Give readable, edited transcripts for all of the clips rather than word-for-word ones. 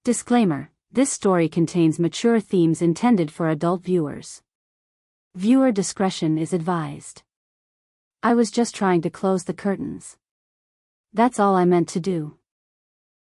Disclaimer: this story contains mature themes intended for adult viewers. Viewer discretion is advised. I was just trying to close the curtains. That's all I meant to do.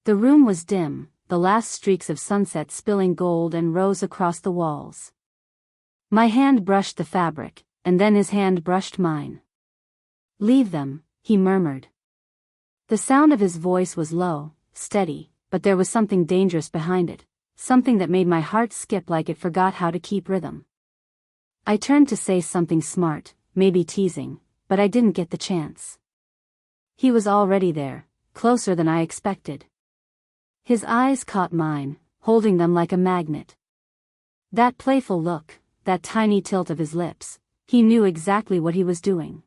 The room was dim, the last streaks of sunset spilling gold and rose across the walls. My hand brushed the fabric, and then his hand brushed mine. "Leave them," he murmured. The sound of his voice was low, steady, but there was something dangerous behind it, something that made my heart skip like it forgot how to keep rhythm. I turned to say something smart, maybe teasing, but I didn't get the chance. He was already there, closer than I expected. His eyes caught mine, holding them like a magnet. That playful look, that tiny tilt of his lips, he knew exactly what he was doing.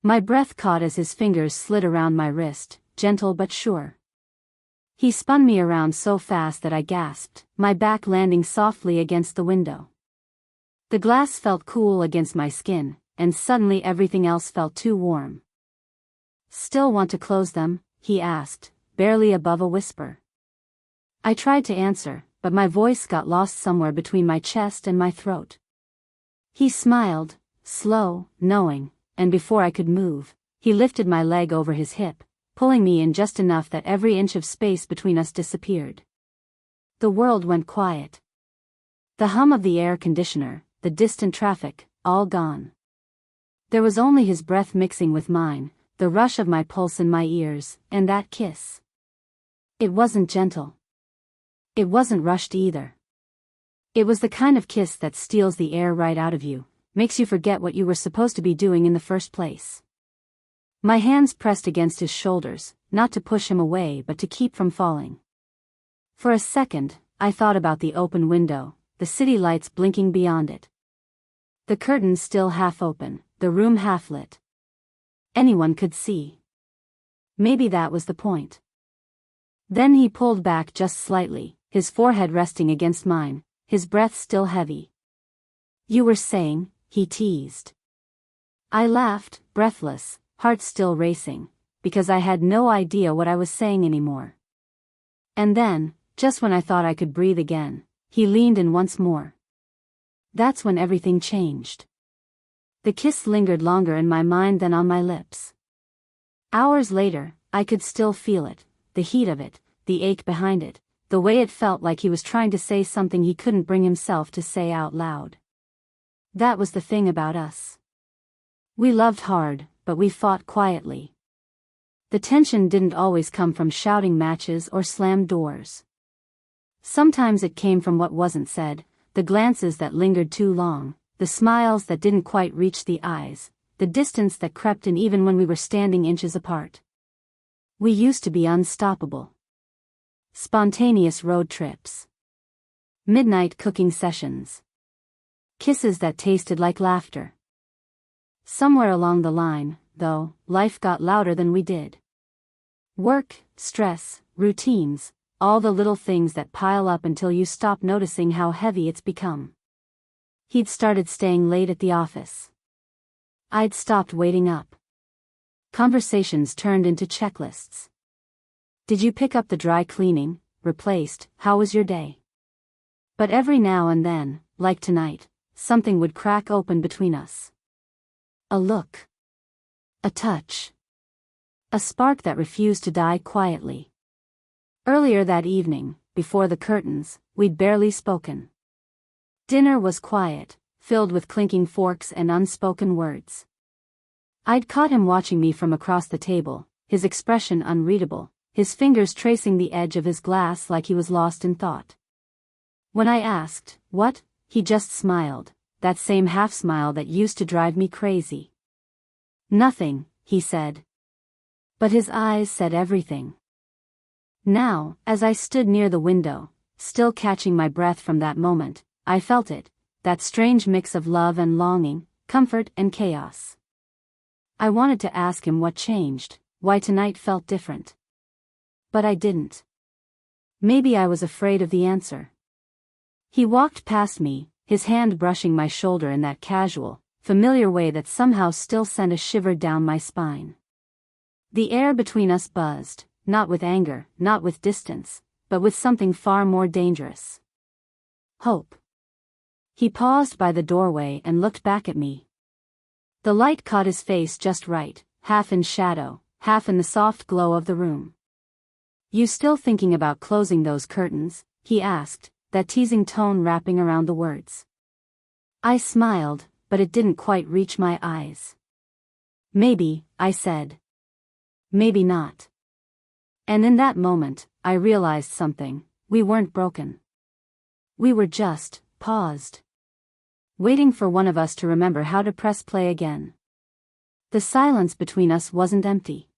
My breath caught as his fingers slid around my wrist, gentle but sure. He spun me around so fast that I gasped, my back landing softly against the window. The glass felt cool against my skin, and suddenly everything else felt too warm. "Still want to close them?" he asked, barely above a whisper. I tried to answer, but my voice got lost somewhere between my chest and my throat. He smiled, slow, knowing, and before I could move, he lifted my leg over his hip, pulling me in just enough that every inch of space between us disappeared. The world went quiet. The hum of the air conditioner, the distant traffic, all gone. There was only his breath mixing with mine, the rush of my pulse in my ears, and that kiss. It wasn't gentle. It wasn't rushed either. It was the kind of kiss that steals the air right out of you, makes you forget what you were supposed to be doing in the first place. My hands pressed against his shoulders, not to push him away but to keep from falling. For a second, I thought about the open window, the city lights blinking beyond it. The curtains still half open, the room half lit. Anyone could see. Maybe that was the point. Then he pulled back just slightly, his forehead resting against mine, his breath still heavy. "You were saying," he teased. I laughed, breathless, heart still racing, because I had no idea what I was saying anymore. And then, just when I thought I could breathe again, he leaned in once more. That's when everything changed. The kiss lingered longer in my mind than on my lips. Hours later, I could still feel it, the heat of it, the ache behind it, the way it felt like he was trying to say something he couldn't bring himself to say out loud. That was the thing about us. We loved hard, but we fought quietly. The tension didn't always come from shouting matches or slammed doors. Sometimes it came from what wasn't said, the glances that lingered too long, the smiles that didn't quite reach the eyes, the distance that crept in even when we were standing inches apart. We used to be unstoppable. Spontaneous road trips. Midnight cooking sessions. Kisses that tasted like laughter. Somewhere along the line, though, life got louder than we did. Work, stress, routines, all the little things that pile up until you stop noticing how heavy it's become. He'd started staying late at the office. I'd stopped waiting up. Conversations turned into checklists. "Did you pick up the dry cleaning?" replaced, "How was your day?" But every now and then, like tonight, something would crack open between us. A look. A touch. A spark that refused to die quietly. Earlier that evening, before the curtains, we'd barely spoken. Dinner was quiet, filled with clinking forks and unspoken words. I'd caught him watching me from across the table, his expression unreadable, his fingers tracing the edge of his glass like he was lost in thought. When I asked, "What?" he just smiled, that same half-smile that used to drive me crazy. "Nothing," he said. But his eyes said everything. Now, as I stood near the window, still catching my breath from that moment, I felt it, that strange mix of love and longing, comfort and chaos. I wanted to ask him what changed, why tonight felt different. But I didn't. Maybe I was afraid of the answer. He walked past me, his hand brushing my shoulder in that casual, familiar way that somehow still sent a shiver down my spine. The air between us buzzed, not with anger, not with distance, but with something far more dangerous. Hope. He paused by the doorway and looked back at me. The light caught his face just right, half in shadow, half in the soft glow of the room. "You still thinking about closing those curtains?" he asked, that teasing tone wrapping around the words. I smiled, but it didn't quite reach my eyes. "Maybe," I said. "Maybe not." And in that moment, I realized something. We weren't broken. We were just paused, waiting for one of us to remember how to press play again. The silence between us wasn't empty.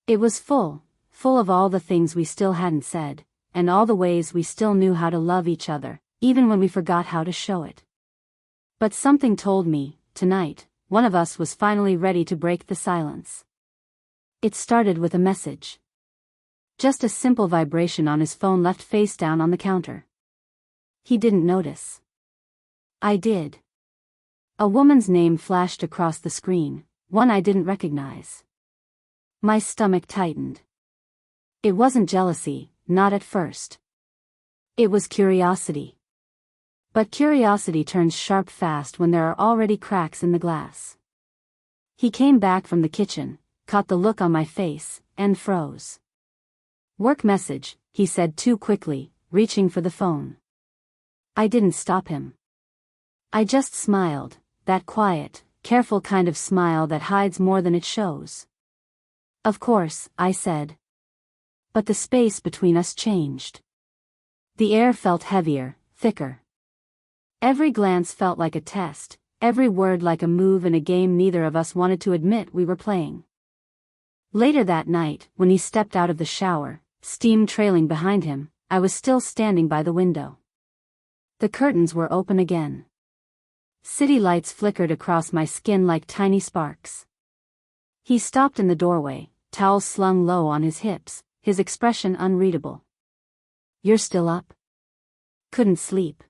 It was full of all the things we still hadn't said, and all the ways we still knew how to love each other, even when we forgot how to show it. But something told me, tonight, one of us was finally ready to break the silence. It started with a message. Just a simple vibration on his phone left face down on the counter. He didn't notice. I did. A woman's name flashed across the screen, one I didn't recognize. My stomach tightened. It wasn't jealousy, not at first. It was curiosity. But curiosity turns sharp fast when there are already cracks in the glass. He came back from the kitchen, caught the look on my face, and froze. "Work message," he said too quickly, reaching for the phone. I didn't stop him. I just smiled, that quiet, careful kind of smile that hides more than it shows. "Of course," I said. But the space between us changed. The air felt heavier, thicker. Every glance felt like a test, every word like a move in a game neither of us wanted to admit we were playing. Later that night, when he stepped out of the shower, steam trailing behind him, I was still standing by the window. The curtains were open again. City lights flickered across my skin like tiny sparks. He stopped in the doorway, towels slung low on his hips, his expression unreadable. "You're still up?" "Couldn't sleep."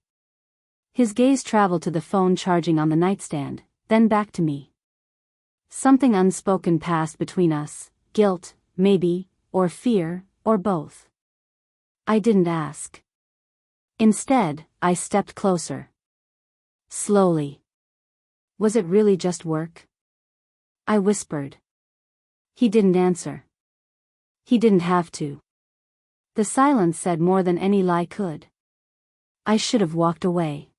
His gaze traveled to the phone charging on the nightstand, then back to me. Something unspoken passed between us, guilt, maybe, or fear, or both. I didn't ask. Instead, I stepped closer. Slowly. "Was it really just work?" I whispered. He didn't answer. He didn't have to. The silence said more than any lie could. I should have walked away.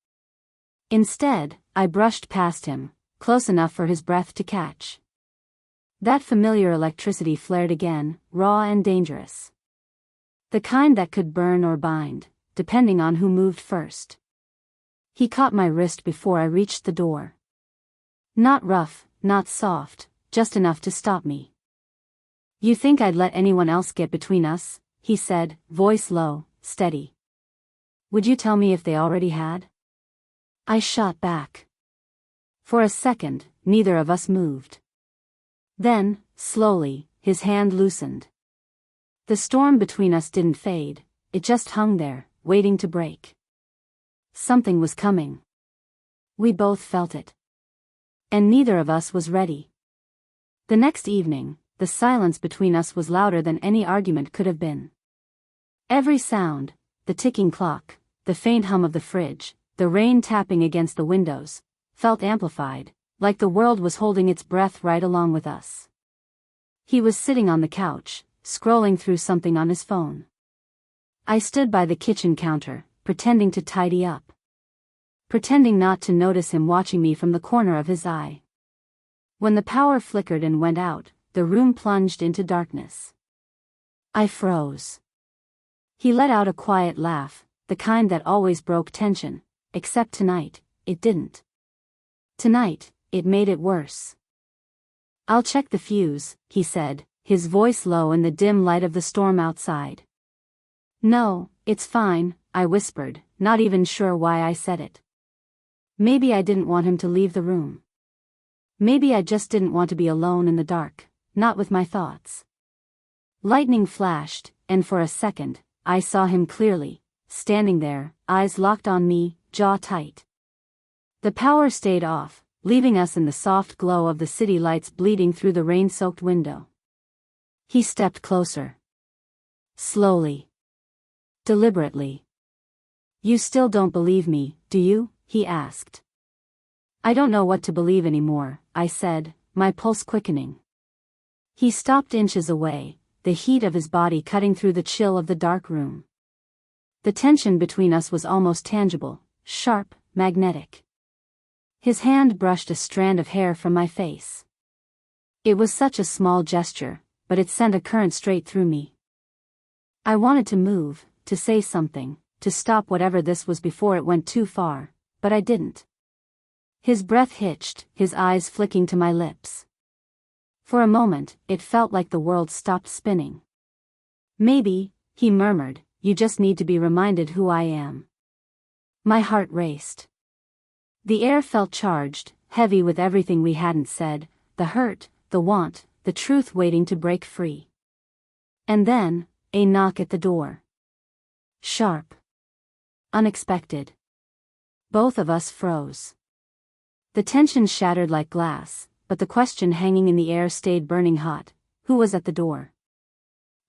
Instead, I brushed past him, close enough for his breath to catch. That familiar electricity flared again, raw and dangerous. The kind that could burn or bind, depending on who moved first. He caught my wrist before I reached the door. Not rough, not soft, just enough to stop me. "You think I'd let anyone else get between us?" he said, voice low, steady. "Would you tell me if they already had?" I shot back. For a second, neither of us moved. Then, slowly, his hand loosened. The storm between us didn't fade, it just hung there, waiting to break. Something was coming. We both felt it. And neither of us was ready. The next evening, the silence between us was louder than any argument could have been. Every sound, the ticking clock, the faint hum of the fridge, the rain tapping against the windows, felt amplified, like the world was holding its breath right along with us. He was sitting on the couch, scrolling through something on his phone. I stood by the kitchen counter, pretending to tidy up. Pretending not to notice him watching me from the corner of his eye. When the power flickered and went out, the room plunged into darkness. I froze. He let out a quiet laugh, the kind that always broke tension, except tonight, it didn't. Tonight, it made it worse. "I'll check the fuse," he said, his voice low in the dim light of the storm outside. "No, it's fine," I whispered, not even sure why I said it. Maybe I didn't want him to leave the room. Maybe I just didn't want to be alone in the dark, not with my thoughts. Lightning flashed, and for a second, I saw him clearly, standing there, eyes locked on me, jaw tight. The power stayed off, leaving us in the soft glow of the city lights bleeding through the rain-soaked window. He stepped closer. Slowly. Deliberately. You still don't believe me, do you? He asked. I don't know what to believe anymore, I said, my pulse quickening. He stopped inches away, the heat of his body cutting through the chill of the dark room. The tension between us was almost tangible, sharp, magnetic. His hand brushed a strand of hair from my face. It was such a small gesture, but it sent a current straight through me. I wanted to move, to say something, to stop whatever this was before it went too far, but I didn't. His breath hitched, his eyes flicking to my lips. For a moment, it felt like the world stopped spinning. Maybe, he murmured, you just need to be reminded who I am. My heart raced. The air felt charged, heavy with everything we hadn't said, the hurt, the want, the truth waiting to break free. And then, a knock at the door. Sharp. Unexpected. Both of us froze. The tension shattered like glass, but the question hanging in the air stayed burning hot. Who was at the door?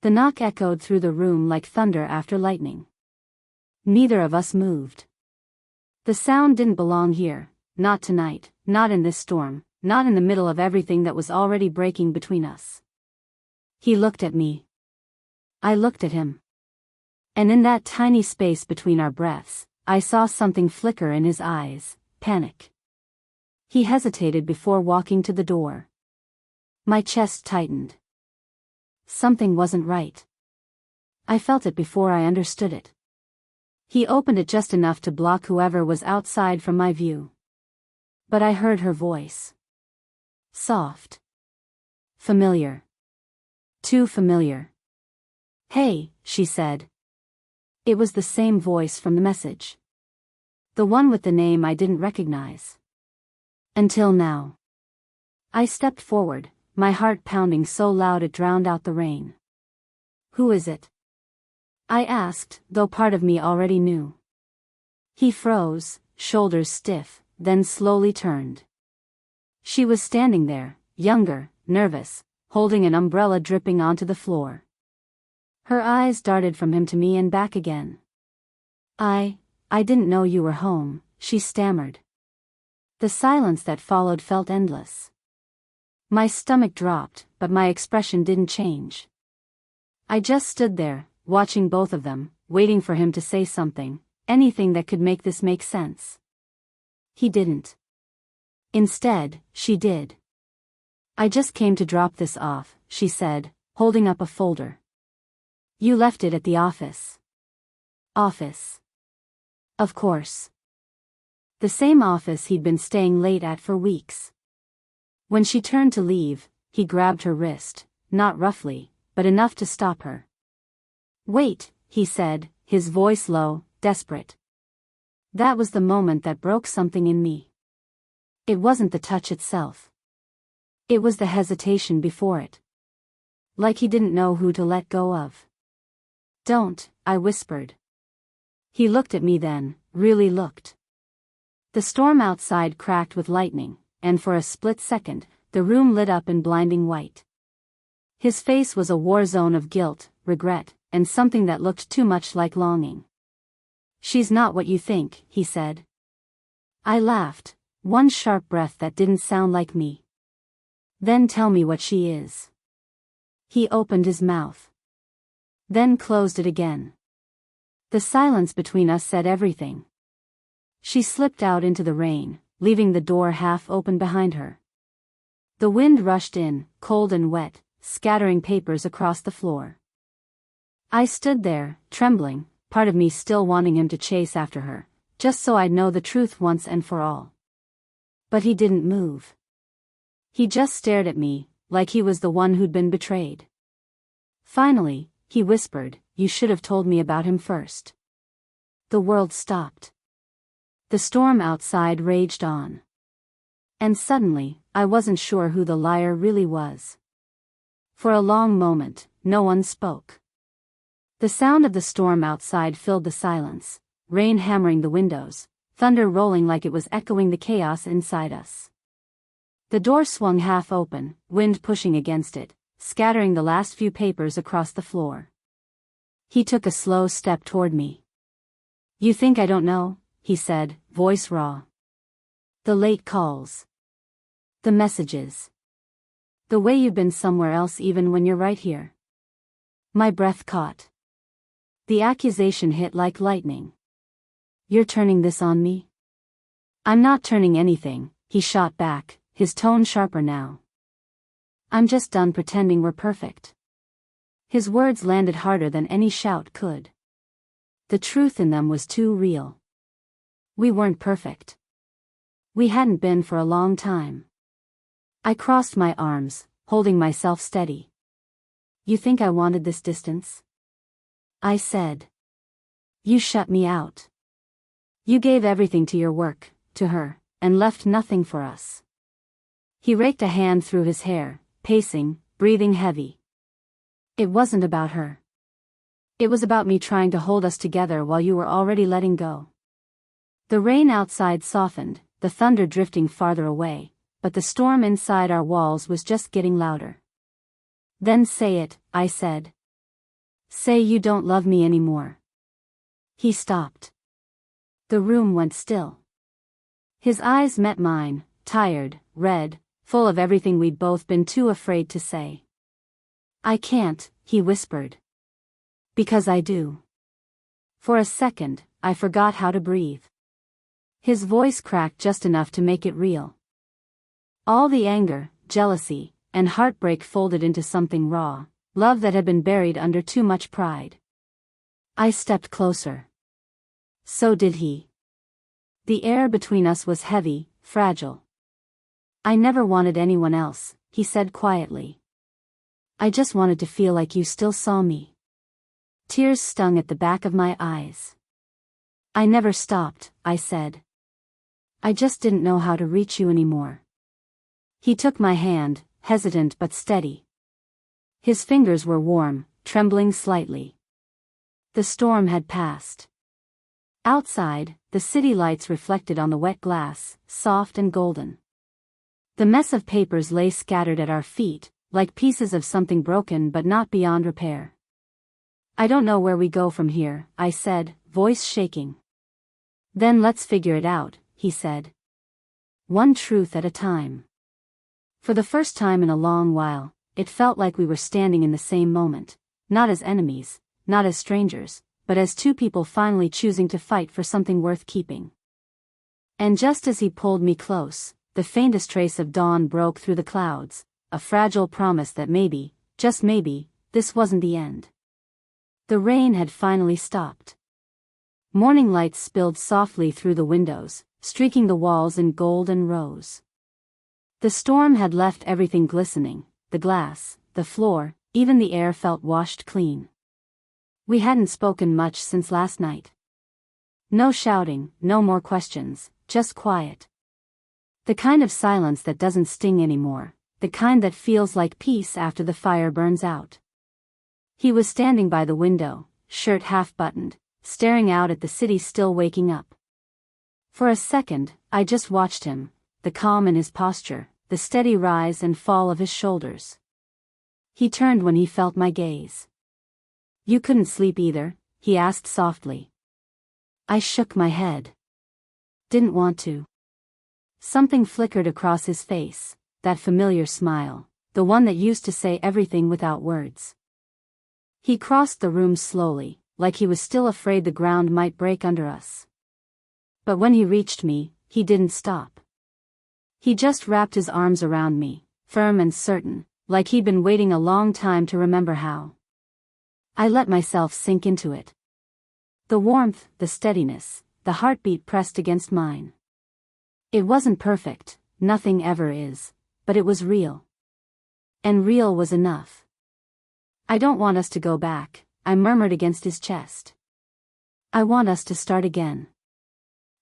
The knock echoed through the room like thunder after lightning. Neither of us moved. The sound didn't belong here, not tonight, not in this storm, not in the middle of everything that was already breaking between us. He looked at me. I looked at him. And in that tiny space between our breaths, I saw something flicker in his eyes, panic. He hesitated before walking to the door. My chest tightened. Something wasn't right. I felt it before I understood it. He opened it just enough to block whoever was outside from my view. But I heard her voice. Soft. Familiar. Too familiar. Hey, she said. It was the same voice from the message. The one with the name I didn't recognize. Until now. I stepped forward, my heart pounding so loud it drowned out the rain. Who is it? I asked, though part of me already knew. He froze, shoulders stiff, then slowly turned. She was standing there, younger, nervous, holding an umbrella dripping onto the floor. Her eyes darted from him to me and back again. I didn't know you were home, she stammered. The silence that followed felt endless. My stomach dropped, but my expression didn't change. I just stood there, watching both of them, waiting for him to say something, anything that could make this make sense. He didn't. Instead, she did. I just came to drop this off, she said, holding up a folder. You left it at the office. Office. Of course. The same office he'd been staying late at for weeks. When she turned to leave, he grabbed her wrist, not roughly, but enough to stop her. Wait, he said, his voice low, desperate. That was the moment that broke something in me. It wasn't the touch itself. It was the hesitation before it. Like he didn't know who to let go of. Don't, I whispered. He looked at me then, really looked. The storm outside cracked with lightning, and for a split second, the room lit up in blinding white. His face was a war zone of guilt, regret, and something that looked too much like longing. She's not what you think, he said. I laughed, one sharp breath that didn't sound like me. Then tell me what she is. He opened his mouth. Then closed it again. The silence between us said everything. She slipped out into the rain, leaving the door half open behind her. The wind rushed in, cold and wet, scattering papers across the floor. I stood there, trembling, part of me still wanting him to chase after her, just so I'd know the truth once and for all. But he didn't move. He just stared at me, like he was the one who'd been betrayed. Finally, he whispered, "You should have told me about him first." The world stopped. The storm outside raged on. And suddenly, I wasn't sure who the liar really was. For a long moment, no one spoke. The sound of the storm outside filled the silence, rain hammering the windows, thunder rolling like it was echoing the chaos inside us. The door swung half open, wind pushing against it, scattering the last few papers across the floor. He took a slow step toward me. You think I don't know? He said, voice raw. The late calls. The messages. The way you've been somewhere else even when you're right here. My breath caught. The accusation hit like lightning. You're turning this on me? I'm not turning anything, he shot back, his tone sharper now. I'm just done pretending we're perfect. His words landed harder than any shout could. The truth in them was too real. We weren't perfect. We hadn't been for a long time. I crossed my arms, holding myself steady. You think I wanted this distance? I said. You shut me out. You gave everything to your work, to her, and left nothing for us. He raked a hand through his hair, pacing, breathing heavy. It wasn't about her. It was about me trying to hold us together while you were already letting go. The rain outside softened, the thunder drifting farther away, but the storm inside our walls was just getting louder. Then say it, I said. Say you don't love me anymore. He stopped. The room went still. His eyes met mine, tired, red, full of everything we'd both been too afraid to say. I can't, he whispered. Because I do. For a second, I forgot how to breathe. His voice cracked just enough to make it real. All the anger, jealousy, and heartbreak folded into something raw, love that had been buried under too much pride. I stepped closer. So did he. The air between us was heavy, fragile. I never wanted anyone else, he said quietly. I just wanted to feel like you still saw me. Tears stung at the back of my eyes. I never stopped, I said. I just didn't know how to reach you anymore. He took my hand, hesitant but steady. His fingers were warm, trembling slightly. The storm had passed. Outside, the city lights reflected on the wet glass, soft and golden. The mess of papers lay scattered at our feet, like pieces of something broken but not beyond repair. I don't know where we go from here, I said, voice shaking. Then let's figure it out, he said. One truth at a time. For the first time in a long while, it felt like we were standing in the same moment, not as enemies, not as strangers, but as two people finally choosing to fight for something worth keeping. And just as he pulled me close, the faintest trace of dawn broke through the clouds, a fragile promise that maybe, just maybe, this wasn't the end. The rain had finally stopped. Morning lights spilled softly through the windows, streaking the walls in gold and rose. The storm had left everything glistening, the glass, the floor, even the air felt washed clean. We hadn't spoken much since last night. No shouting, no more questions, just quiet. The kind of silence that doesn't sting anymore, the kind that feels like peace after the fire burns out. He was standing by the window, shirt half buttoned, staring out at the city still waking up. For a second, I just watched him, the calm in his posture, the steady rise and fall of his shoulders. He turned when he felt my gaze. You couldn't sleep either, he asked softly. I shook my head. Didn't want to. Something flickered across his face, that familiar smile, the one that used to say everything without words. He crossed the room slowly, like he was still afraid the ground might break under us. But when he reached me, he didn't stop. He just wrapped his arms around me, firm and certain, like he'd been waiting a long time to remember how. I let myself sink into it. The warmth, the steadiness, the heartbeat pressed against mine. It wasn't perfect, nothing ever is, but it was real. And real was enough. I don't want us to go back, I murmured against his chest. I want us to start again.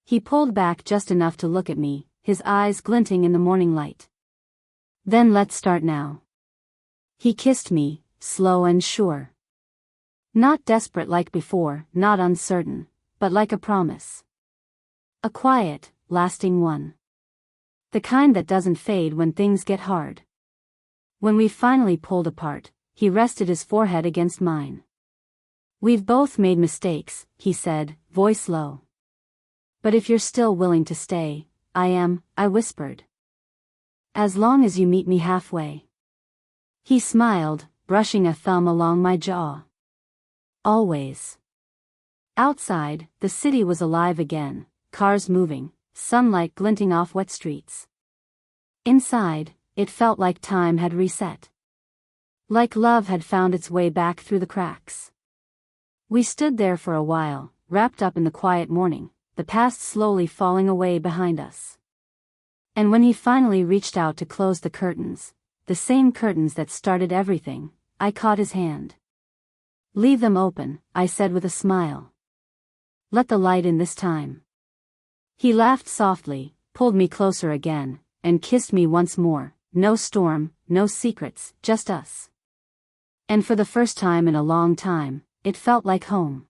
He pulled back just enough to look at me, his eyes glinting in the morning light. Then let's start now. He kissed me, slow and sure. Not desperate like before, not uncertain, but like a promise. A quiet, lasting one. The kind that doesn't fade when things get hard. When we finally pulled apart, he rested his forehead against mine. We've both made mistakes, he said, voice low. But if you're still willing to stay, I am, I whispered. As long as you meet me halfway. He smiled, brushing a thumb along my jaw. Always. Outside, the city was alive again, cars moving, sunlight glinting off wet streets. Inside, it felt like time had reset. Like love had found its way back through the cracks. We stood there for a while, wrapped up in the quiet morning, the past slowly falling away behind us. And when he finally reached out to close the curtains, the same curtains that started everything, I caught his hand. Leave them open, I said with a smile. Let the light in this time. He laughed softly, pulled me closer again, and kissed me once more. No storm, no secrets, just us. And for the first time in a long time, it felt like home.